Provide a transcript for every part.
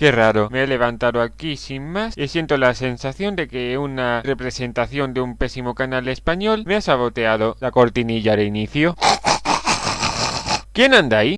Qué raro, me he levantado aquí sin más y siento la sensación de que una representación de un pésimo canal español me ha saboteado la cortinilla de inicio. ¿Quién anda ahí?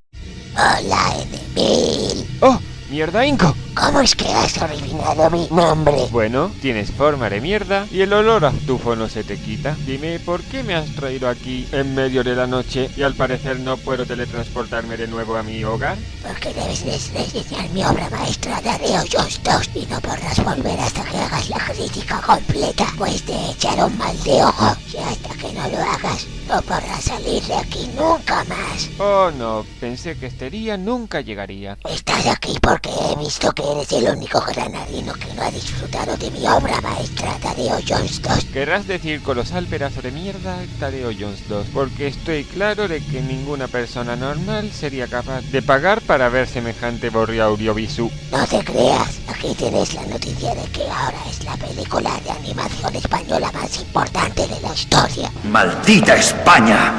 Hola, Edemil. ¡Oh! ¡Mierda, Inco! ¿Cómo es que has adivinado mi nombre? Bueno, tienes forma de mierda y el olor a tufo no se te quita. Dime, ¿por qué me has traído aquí en medio de la noche y al parecer no puedo teletransportarme de nuevo a mi hogar? Porque debes reseñar mi obra maestra Tadeo Jones 2 y no podrás volver hasta que hagas la crítica completa, pues te echaré un mal de ojo y hasta que no lo hagas no podrás salir de aquí nunca más. Oh no, pensé que este día nunca llegaría. Estás aquí porque he visto que eres el único granadino que no ha disfrutado de mi obra maestra Tadeo Jones 2. Querrás decir colosal pedazo de mierda Tadeo Jones 2, porque estoy claro de que ninguna persona normal sería capaz de pagar para ver semejante borrio audiovisual. No te creas, aquí tienes la noticia de que ahora es la película de animación española más importante de la historia. ¡Maldita España!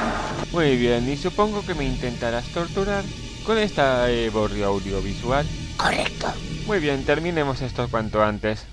Muy bien, y supongo que me intentarás torturar con esta borrio audiovisual. Correcto. Muy bien, terminemos esto cuanto antes.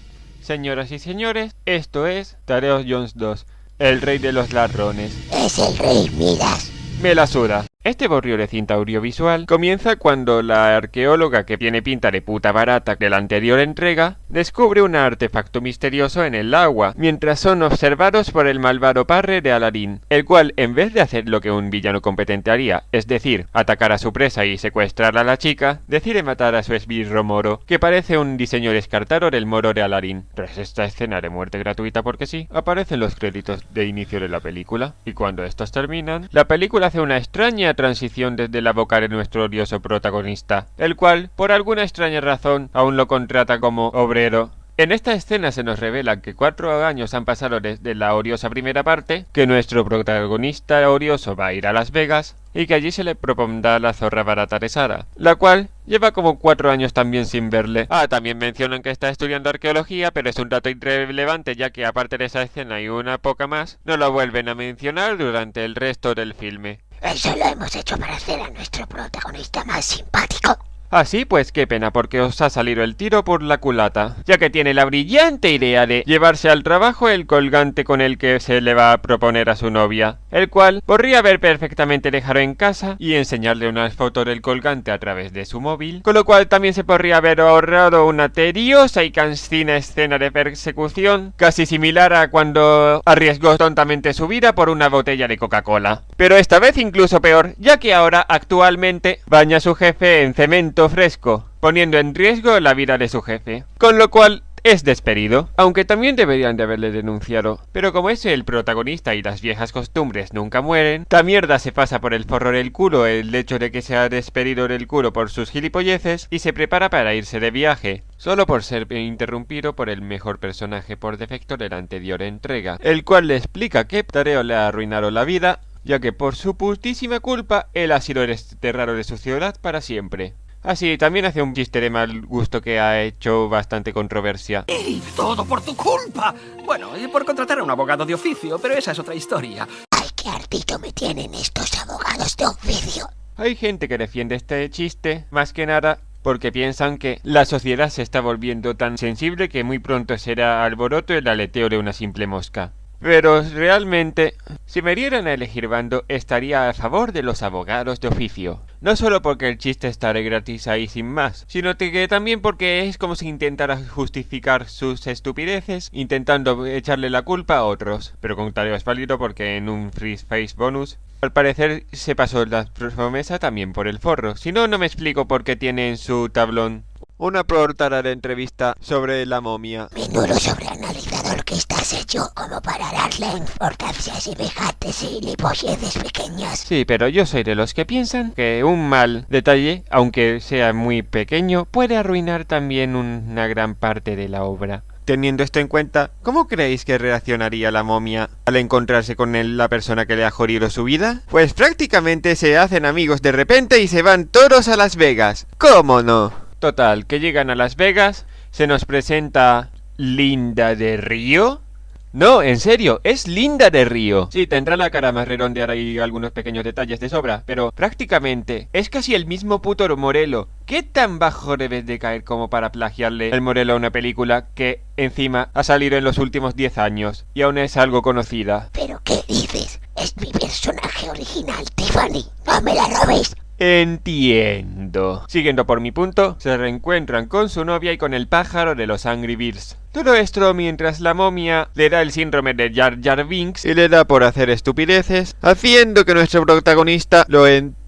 Señoras y señores, esto es Tadeo Jones 2, el rey de los ladrones. Es el rey Midas. Me la suda. Este borrio de cinta audiovisual comienza cuando la arqueóloga, que tiene pinta de puta barata de la anterior entrega, descubre un artefacto misterioso en el agua, mientras son observados por el malvado padre de Aladín, el cual, en vez de hacer lo que un villano competente haría, es decir, atacar a su presa y secuestrar a la chica, decide matar a su esbirro moro, que parece un diseño descartado del moro de Aladín. Tras esta escena de muerte gratuita porque sí, aparecen los créditos de inicio de la película, y cuando estos terminan, la película hace una extraña transición desde la boca de nuestro odioso protagonista, el cual, por alguna extraña razón, aún lo contrata como obrero. En esta escena se nos revela que 4 años han pasado desde la odiosa primera parte, que nuestro protagonista odioso va a ir a Las Vegas, y que allí se le propondrá la zorra barata de Sara, la cual lleva como 4 años también sin verle. También mencionan que está estudiando arqueología, pero es un dato irrelevante ya que aparte de esa escena y una poca más, no lo vuelven a mencionar durante el resto del filme. Eso lo hemos hecho para hacer a nuestro protagonista más simpático. Así pues, qué pena porque os ha salido el tiro por la culata, ya que tiene la brillante idea de llevarse al trabajo el colgante con el que se le va a proponer a su novia, el cual podría haber perfectamente dejado en casa y enseñarle una foto del colgante a través de su móvil, con lo cual también se podría haber ahorrado una tediosa y cansina escena de persecución, casi similar a cuando arriesgó tontamente su vida por una botella de Coca-Cola. Pero esta vez incluso peor, ya que ahora actualmente baña a su jefe en cemento fresco, poniendo en riesgo la vida de su jefe, con lo cual es despedido, aunque también deberían de haberle denunciado. Pero como es el protagonista y las viejas costumbres nunca mueren, la mierda se pasa por el forro del culo el hecho de que se ha despedido del culo por sus gilipolleces y se prepara para irse de viaje, solo por ser interrumpido por el mejor personaje por defecto de la anterior entrega, el cual le explica que Tadeo le ha arruinado la vida, ya que por su putísima culpa él ha sido el desterrado de su ciudad para siempre. Así, también hace un chiste de mal gusto que ha hecho bastante controversia. ¡Y todo por tu culpa! Bueno, y por contratar a un abogado de oficio, pero esa es otra historia. Ay, qué hartito me tienen estos abogados de oficio. Hay gente que defiende este chiste, más que nada, porque piensan que la sociedad se está volviendo tan sensible que muy pronto será alboroto el aleteo de una simple mosca. Pero realmente, si me dieran a elegir bando, estaría a favor de los abogados de oficio. No solo porque el chiste está de gratis ahí sin más, sino que también porque es como si intentara justificar sus estupideces, intentando echarle la culpa a otros. Pero con Tadeo es válido porque en un Free Face bonus, al parecer se pasó la promesa también por el forro. Si no, no me explico por qué tiene en su tablón una portada de entrevista sobre la momia. Menudo sobreanalizador que estás hecho como para darle importancia a semejantes gilipolleces pequeñas. Sí, pero yo soy de los que piensan que un mal detalle, aunque sea muy pequeño, puede arruinar también una gran parte de la obra. Teniendo esto en cuenta, ¿cómo creéis que reaccionaría la momia al encontrarse con la persona que le ha jodido su vida? Pues prácticamente se hacen amigos de repente y se van todos a Las Vegas. ¿Cómo no? Total, que llegan a Las Vegas, se nos presenta Linda de Río, No, en serio, es Linda de Río. Sí, tendrá la cara más redondeada y algunos pequeños detalles de sobra, pero prácticamente es casi el mismo puto Morelo. ¿Qué tan bajo debes de caer como para plagiarle el Morelo a una película que encima ha salido en los últimos 10 años y aún es algo conocida? ¿Pero qué dices? Es mi personaje original, Tiffany. No me la robéis. Entiendo. Siguiendo por mi punto, se reencuentran con su novia y con el pájaro de los Angry Birds. Todo esto mientras la momia le da el síndrome de Jar Jar Binks y le da por hacer estupideces, haciendo que nuestro protagonista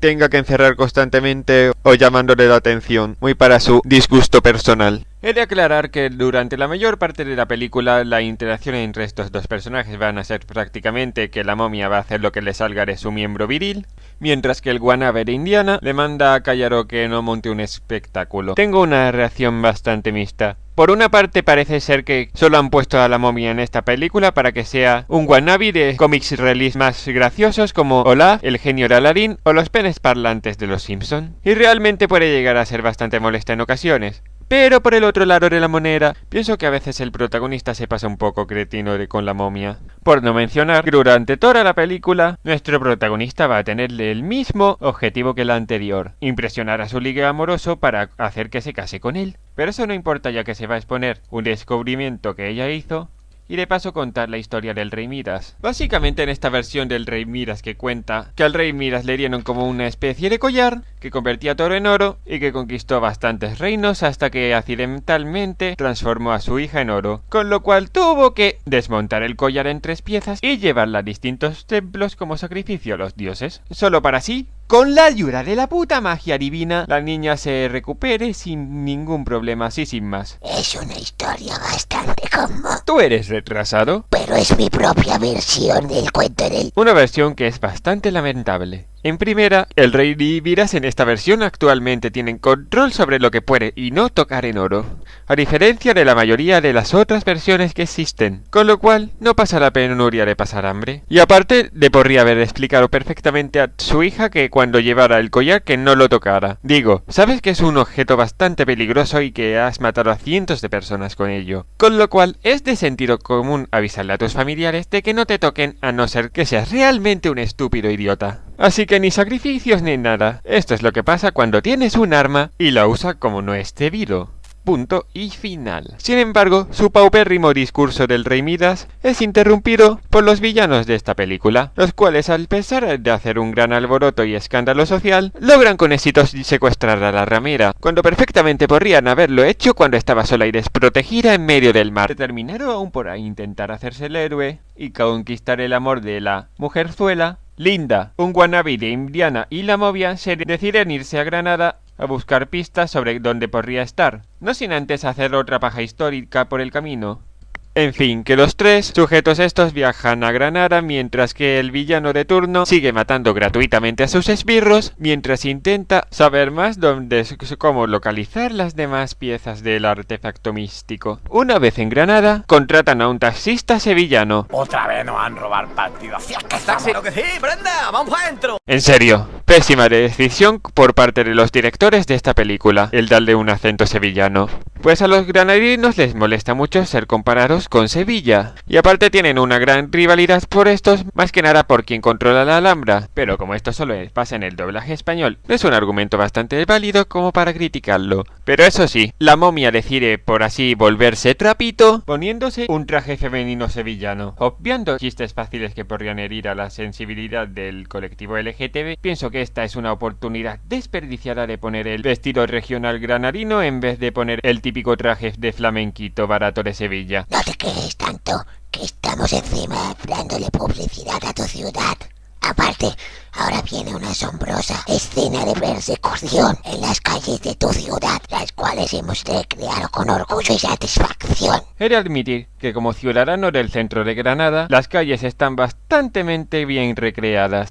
tenga que encerrar constantemente o llamándole la atención, muy para su disgusto personal. He de aclarar que durante la mayor parte de la película la interacción entre estos dos personajes van a ser prácticamente que la momia va a hacer lo que le salga de su miembro viril, mientras que el guanabe de Indiana le manda a Callaro que no monte un espectáculo. Tengo una reacción bastante mixta. Por una parte parece ser que solo han puesto a la momia en esta película para que sea un wannabe de cómics realistas más graciosos como Olaf, el genio de Aladdin o los penes parlantes de los Simpson. Y realmente puede llegar a ser bastante molesta en ocasiones. Pero por el otro lado de la moneda, pienso que a veces el protagonista se pasa un poco cretino con la momia. Por no mencionar que durante toda la película, nuestro protagonista va a tenerle el mismo objetivo que la anterior: impresionar a su ligue amoroso para hacer que se case con él. Pero eso no importa, ya que se va a exponer un descubrimiento que ella hizo y de paso contar la historia del Rey Midas. Básicamente en esta versión del Rey Midas que cuenta que al Rey Midas le dieron como una especie de collar que convertía todo en oro y que conquistó bastantes reinos hasta que accidentalmente transformó a su hija en oro, con lo cual tuvo que desmontar el collar en 3 piezas y llevarla a distintos templos como sacrificio a los dioses, solo para así, con la ayuda de la puta magia divina, la niña se recupere sin ningún problema, así sin más. Es una historia bastante común. ¿Tú eres retrasado? Pero es mi propia versión del cuento del... Una versión que es bastante lamentable. En primera, el Rey Midas en esta versión actualmente tienen control sobre lo que puede y no tocar en oro, a diferencia de la mayoría de las otras versiones que existen, con lo cual no pasa la penuria de pasar hambre. Y aparte, le podría haber explicado perfectamente a su hija que cuando llevara el collar que no lo tocara. Digo, sabes que es un objeto bastante peligroso y que has matado a cientos de personas con ello, con lo cual es de sentido común avisarle a tus familiares de que no te toquen a no ser que seas realmente un estúpido idiota. Así que ni sacrificios ni nada. Esto es lo que pasa cuando tienes un arma y la usas como no es debido. Punto y final. Sin embargo, su paupérrimo discurso del Rey Midas es interrumpido por los villanos de esta película, los cuales, al pesar de hacer un gran alboroto y escándalo social, logran con éxito secuestrar a la ramera, cuando perfectamente podrían haberlo hecho cuando estaba sola y desprotegida en medio del mar. Terminaron aún por intentar hacerse el héroe y conquistar el amor de la mujerzuela. Linda, un wannabe de Indiana y la momia se deciden irse a Granada a buscar pistas sobre dónde podría estar, no sin antes hacer otra paja histórica por el camino. En fin, que los 3 sujetos estos viajan a Granada mientras que el villano de turno sigue matando gratuitamente a sus esbirros mientras intenta saber más cómo localizar las demás piezas del artefacto místico. Una vez en Granada, contratan a un taxista sevillano. Otra vez nos han robado el partido. ¡Sí, es que taxi! ¡Lo que sí, Brenda! ¡Vamos adentro! En serio, pésima decisión por parte de los directores de esta película, el darle un acento sevillano. Pues a los granadinos les molesta mucho ser comparados con Sevilla, y aparte tienen una gran rivalidad por estos, más que nada por quien controla la Alhambra, pero como esto solo pasa en el doblaje español, es un argumento bastante válido como para criticarlo. Pero eso sí, la momia decide por así volverse trapito, poniéndose un traje femenino sevillano. Obviando chistes fáciles que podrían herir a la sensibilidad del colectivo LGTB, pienso que esta es una oportunidad desperdiciada de poner el vestido regional granadino en vez de poner el típico traje de flamenquito barato de Sevilla. No te quejes tanto, que estamos encima dándole publicidad a tu ciudad. Aparte, ahora viene una asombrosa escena de persecución en las calles de tu ciudad, las cuales hemos recreado con orgullo y satisfacción. He de admitir que como ciudadano del centro de Granada, las calles están bastante bien recreadas.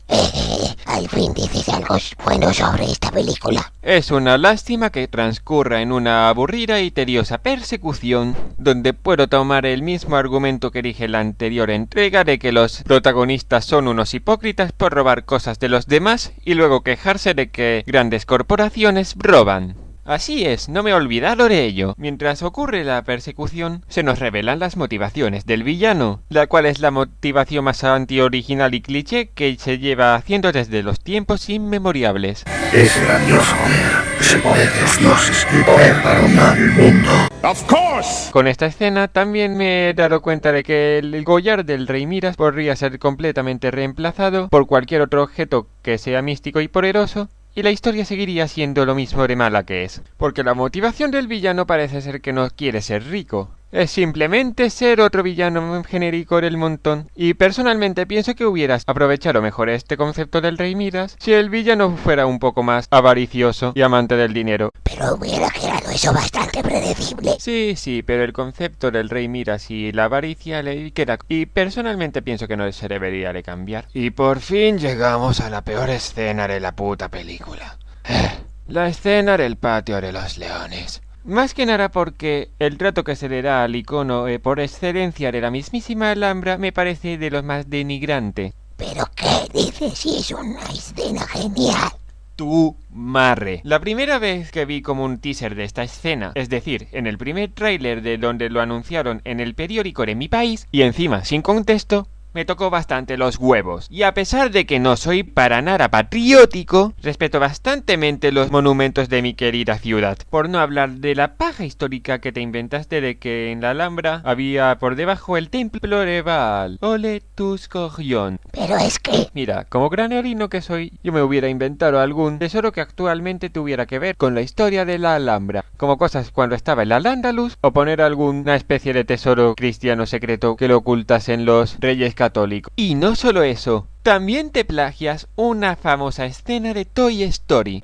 Al fin dices algo bueno sobre esta película. Es una lástima que transcurra en una aburrida y tediosa persecución, donde puedo tomar el mismo argumento que dije en la anterior entrega de que los protagonistas son unos hipócritas por robar cosas de los demás y luego quejarse de que grandes corporaciones roban. Así es, no me he olvidado de ello. Mientras ocurre la persecución, se nos revelan las motivaciones del villano, la cual es la motivación más antioriginal y cliché que se lleva haciendo desde los tiempos inmemorables. Ese grandioso poder, ese poder de los dioses, el poder para dominar el mundo. Of course! Con esta escena también me he dado cuenta de que el collar del rey Midas podría ser completamente reemplazado por cualquier otro objeto que sea místico y poderoso, y la historia seguiría siendo lo mismo de mala que es, porque la motivación del villano parece ser que no quiere ser rico. Es simplemente ser otro villano genérico del montón. Y personalmente pienso que hubieras aprovechado mejor este concepto del rey Midas si el villano fuera un poco más avaricioso y amante del dinero. Pero hubiera quedado eso bastante predecible. Sí, pero el concepto del rey Midas y la avaricia le queda... Y personalmente pienso que no se debería de cambiar. Y por fin llegamos a la peor escena de la puta película. La escena del patio de los leones. Más que nada porque el trato que se le da al icono por excelencia de la mismísima Alhambra me parece de lo más denigrante. ¿Pero qué dices? Si es una escena genial. Tu marre. La primera vez que vi como un teaser de esta escena, es decir, en el primer tráiler de donde lo anunciaron en el periódico de mi país, y encima sin contexto, me tocó bastante los huevos. Y a pesar de que no soy para nada patriótico, respeto bastantemente los monumentos de mi querida ciudad. Por no hablar de la paja histórica que te inventaste de que en la Alhambra había por debajo el templo de Baal. Ole tus cogión. Pero es que... Mira, como granadino que soy, yo me hubiera inventado algún tesoro que actualmente tuviera que ver con la historia de la Alhambra. Como cosas cuando estaba el Al-Ándalus, o poner alguna especie de tesoro cristiano secreto que lo ocultasen los reyes católico. Y no solo eso, también te plagias una famosa escena de Toy Story.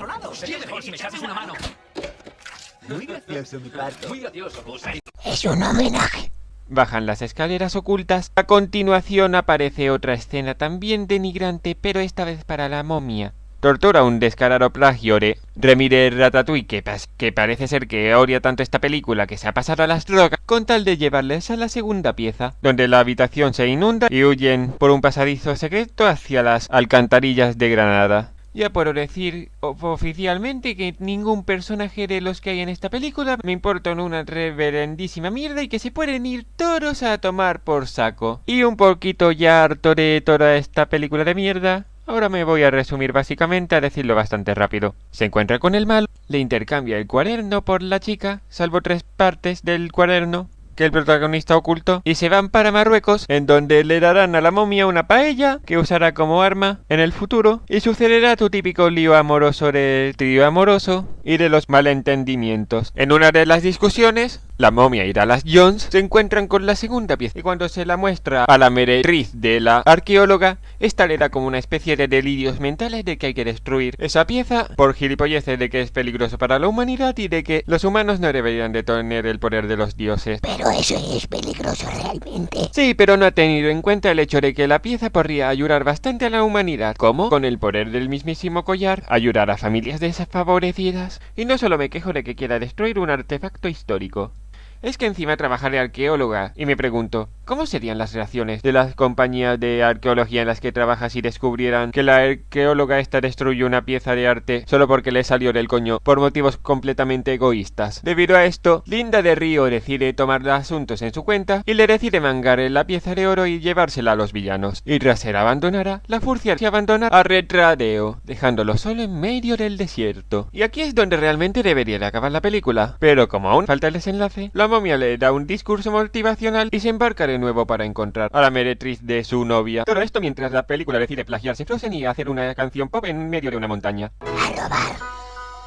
es un homenaje. Bajan las escaleras ocultas. A continuación aparece otra escena también denigrante, pero esta vez para la momia. Tortura un descarado plagio de Remy de Ratatouille que parece ser que odia tanto esta película que se ha pasado a las drogas, con tal de llevarles a la segunda pieza, donde la habitación se inunda y huyen por un pasadizo secreto hacia las alcantarillas de Granada. Ya puedo decir oficialmente que ningún personaje de los que hay en esta película me importa una reverendísima mierda y que se pueden ir todos a tomar por saco. Y un poquito ya harto de toda esta película de mierda, ahora me voy a resumir básicamente a decirlo bastante rápido. Se encuentra con el malo, le intercambia el cuaderno por la chica, salvo 3 partes del cuaderno que el protagonista ocultó, y se van para Marruecos, en donde le darán a la momia una paella que usará como arma en el futuro, y sucederá tu típico lío amoroso del trío amoroso y de los malentendimientos. En una de las discusiones, la momia y Dallas Jones se encuentran con la segunda pieza, y cuando se la muestra a la meretriz de la arqueóloga, esta le da como una especie de delirios mentales de que hay que destruir esa pieza por gilipolleces de que es peligroso para la humanidad y de que los humanos no deberían de tener el poder de los dioses. Pero eso es peligroso realmente. Sí, pero no ha tenido en cuenta el hecho de que la pieza podría ayudar bastante a la humanidad, como con el poder del mismísimo collar, ayudar a familias desfavorecidas. Y no solo me quejo de que quiera destruir un artefacto histórico. Es que encima trabaja de arqueóloga, y me pregunto, ¿cómo serían las reacciones de las compañías de arqueología en las que trabaja si descubrieran que la arqueóloga esta destruyó una pieza de arte solo porque le salió del coño por motivos completamente egoístas? Debido a esto, Linda de Río decide tomar los asuntos en su cuenta y le decide mangar la pieza de oro y llevársela a los villanos. Y tras ser abandonada, la furcia se abandona a Retradeo, dejándolo solo en medio del desierto. Y aquí es donde realmente debería de acabar la película, pero como aún falta el desenlace, la momia le da un discurso motivacional y se embarca de nuevo para encontrar a la meretriz de su novia. Todo esto mientras la película decide plagiarse Frozen y hacer una canción pop en medio de una montaña. A robar,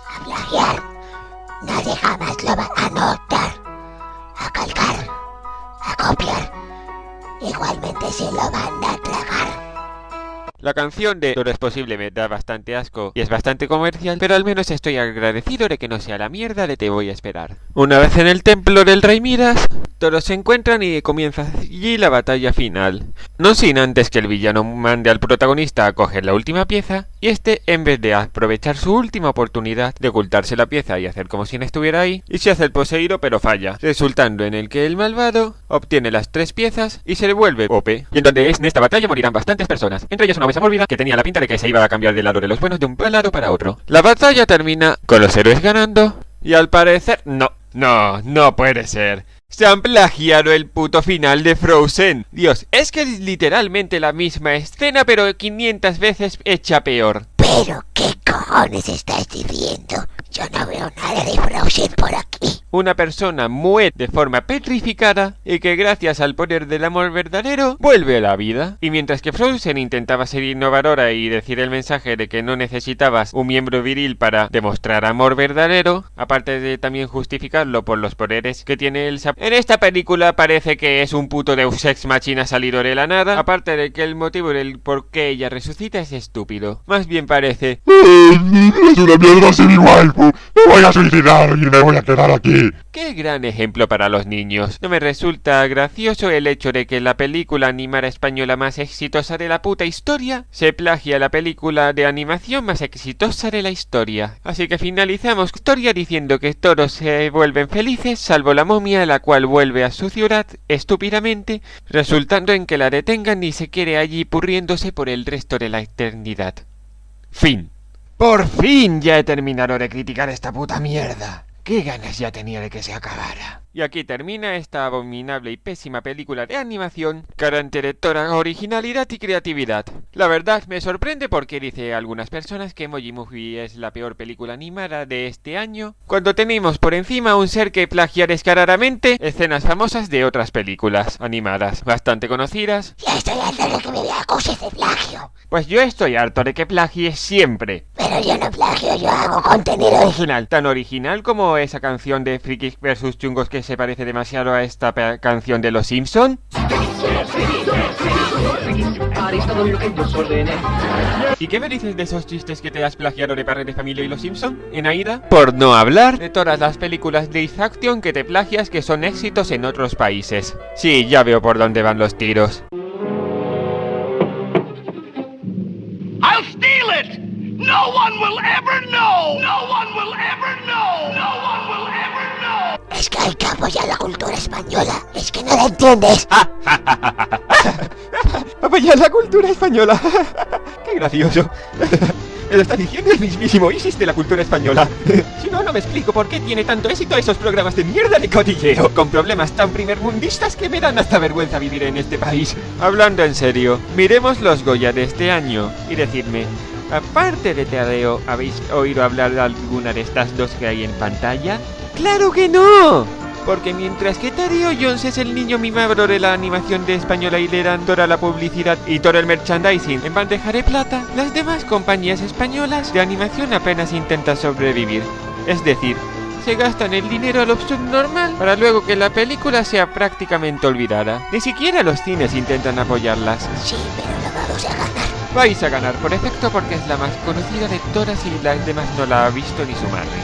a plagiar, nadie jamás lo va a notar, a calcar, a copiar, igualmente se lo van a tragar. La canción de Todo es posible me da bastante asco y es bastante comercial, pero al menos estoy agradecido de que no sea la mierda de Te voy a esperar. Una vez en el templo del rey Midas, todos se encuentran y comienza allí la batalla final. No sin antes que el villano mande al protagonista a coger la última pieza, y este, en vez de aprovechar su última oportunidad de ocultarse la pieza y hacer como si no estuviera ahí, y se hace el poseído pero falla, resultando en el que el malvado obtiene las 3 piezas y se devuelve OP. Y en donde en esta batalla morirán bastantes personas, entre ellas una obesa mórbida que tenía la pinta de que se iba a cambiar del lado de los buenos de un lado para otro. La batalla termina con los héroes ganando Y al parecer... No puede ser. Se han plagiado el puto final de Frozen. Dios, es que es literalmente la misma escena, pero 500 veces hecha peor. ¿Pero qué cojones estás diciendo? Yo no veo nada de Frozen por aquí. Una persona muere de forma petrificada y que gracias al poder del amor verdadero vuelve a la vida. Y mientras que Frozen intentaba ser innovadora y decir el mensaje de que no necesitabas un miembro viril para demostrar amor verdadero, aparte de también justificarlo por los poderes que tiene Elsa, en esta película parece que es un puto Deus Ex Machina salido de la nada, aparte de que el motivo del por qué ella resucita es estúpido. Más bien parece... Es una mierda sin igual. Me voy a suicidar y me voy a quedar aquí. ¡Qué gran ejemplo para los niños! No me resulta gracioso el hecho de que la película animada española más exitosa de la puta historia se plagia la película de animación más exitosa de la historia. Así que finalizamos la historia diciendo que todos se vuelven felices, salvo la momia, la cual vuelve a su ciudad estúpidamente, resultando en que la detengan y se quede allí purriéndose por el resto de la eternidad. Fin. Por fin ya he terminado de criticar esta puta mierda. Qué ganas ya tenía de que se acabara. Y aquí termina esta abominable y pésima película de animación, garante de toda originalidad y creatividad. La verdad me sorprende porque dice algunas personas que Emoji Movie es la peor película animada de este año, cuando tenemos por encima un ser que plagia descaradamente escenas famosas de otras películas animadas, bastante conocidas. Ya estoy harto de que me acuses de plagio. Pues yo estoy harto de que plagies siempre. Pero yo no plagio, yo hago contenido original. Tan original como esa canción de Frikis vs Chungos que se parece demasiado a esta canción de Los Simpson. ¿Y qué me dices de esos chistes que te has plagiado de Padre de Familia y Los Simpson, en Aida? Por no hablar de todas las películas de live action que te plagias que son éxitos en otros países. Sí, ya veo por dónde van los tiros. I'll steal it! No one will ever know! No one will ever know! No one will ever know! Es que hay que apoyar la cultura española. Es que no la entiendes. ¡Apoyar la cultura española! ¡Qué gracioso! Me lo está diciendo el mismísimo Isis de la cultura española. Si no, no me explico por qué tiene tanto éxito esos programas de mierda de cotilleo, con problemas tan primermundistas que me dan hasta vergüenza vivir en este país. Hablando en serio, miremos los Goya de este año y decidme, aparte de Tadeo, ¿habéis oído hablar de alguna de estas dos que hay en pantalla? ¡Claro que no! Porque mientras que Tadeo Jones es el niño mimado de la animación de española y le dan toda la publicidad y todo el merchandising en bandeja de plata, las demás compañías españolas de animación apenas intentan sobrevivir. Es decir, se gastan el dinero al subnormal para luego que la película sea prácticamente olvidada. Ni siquiera los cines intentan apoyarlas. Sí, pero lo vamos a ganar. Vais a ganar por efecto porque es la más conocida de todas y las demás no la ha visto ni su madre.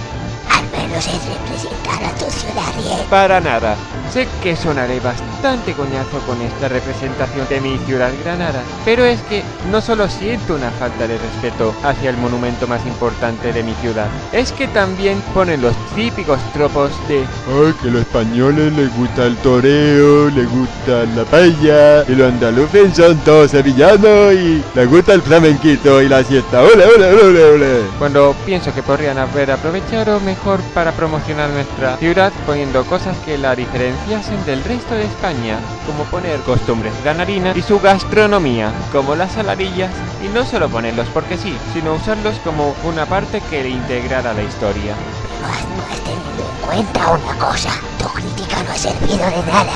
Al menos es representar a tu ciudad bien. Para nada. Sé que sonaré bastante coñazo con esta representación de mi ciudad Granada, pero es que no solo siento una falta de respeto hacia el monumento más importante de mi ciudad, es que también ponen los típicos tropos de ¡ay, que a los españoles les gusta el toreo, les gusta la paella, y los andaluces son todos sevillanos y les gusta el flamenquito y la siesta! ¡Ole, ole, ole, ole! Cuando pienso que podrían haber aprovechado mejor para promocionar nuestra ciudad poniendo cosas que la diferenciasen del resto de España, como poner costumbres granadinas y su gastronomía, como las saladillas, y no solo ponerlos porque sí, sino usarlos como una parte que le integrara la historia. No has tenido en cuenta una cosa. Tu crítica no ha servido de nada.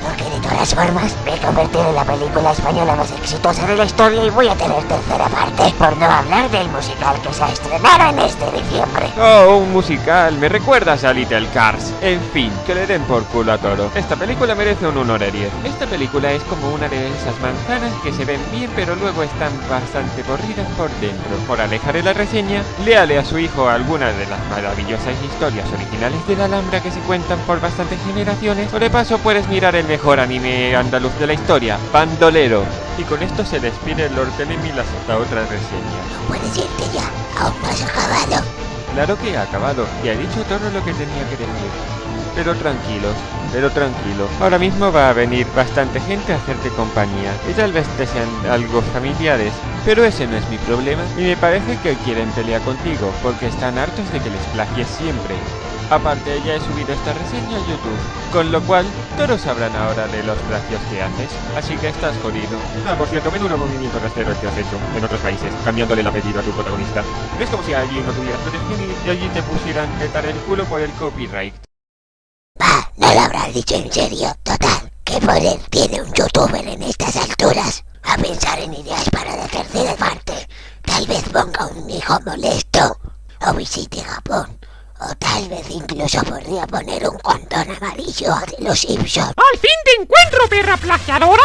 Porque de todas formas me he convertido en la película española más exitosa de la historia y voy a tener tercera parte. Por no hablar del musical que se ha estrenado en este diciembre. Oh, un musical, me recuerdas a Little Cars. En fin, que le den por culo a todo. Esta película merece un 1 de 10. Esta película es como una de esas manzanas que se ven bien pero luego están bastante podridas por dentro. Por alejar de la reseña, léale a su hijo algunas de las maravillosas historias originales de la Alhambra que se cuentan por bastantes generaciones, o de paso puedes mirar el mejor anime andaluz de la historia, Bandolero. Y con esto se despide Lord Enemy hasta otra reseña. No puedes irte ya, aún no has acabado. Claro que ha acabado, y ha dicho todo lo que tenía que decir. Pero tranquilo, ahora mismo va a venir bastante gente a hacerte compañía, y tal vez te sean algo familiares, pero ese no es mi problema, y me parece que quieren pelear contigo, porque están hartos de que les plagies siempre. Aparte, ya he subido esta reseña a YouTube, con lo cual todos sabrán ahora de los plagios que haces, así que estás jodido. Por cierto, menudo movimiento rastrero el que has hecho en otros países, cambiándole el apellido a tu protagonista. Es como si allí no tuvieras protección y allí te pusieran petar el culo por el copyright. Va, no lo habrás dicho en serio. Total, ¿qué poder tiene un youtuber en estas alturas? A pensar en ideas para la tercera parte. Tal vez ponga un hijo molesto, o visite Japón, o tal vez incluso podría poner un condón amarillo de los Simpsons. ¡Al fin te encuentro, perra plagiadora!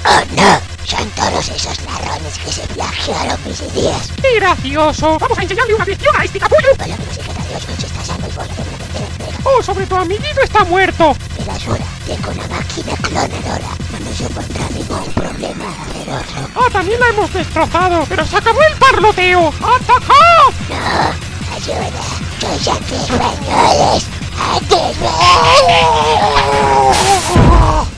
¡Oh no! Son todos esos ladrones que se plagiaron mis ideas. ¡Qué gracioso! ¡Vamos a enseñarle una lección a este capullo! Por lo menos secretarios con está sano y por lo de una tercera entrega. ¡Oh, sobre tu amiguito está muerto! De basura, tengo una máquina clonadora. No nos supondrá ningún problema hacerlo. ¡Ah, también la hemos destrozado! ¡Pero se acabó el parloteo! ¡Atacad! No, ayuda. Sois anti-españoles. ¡Anti-españoles!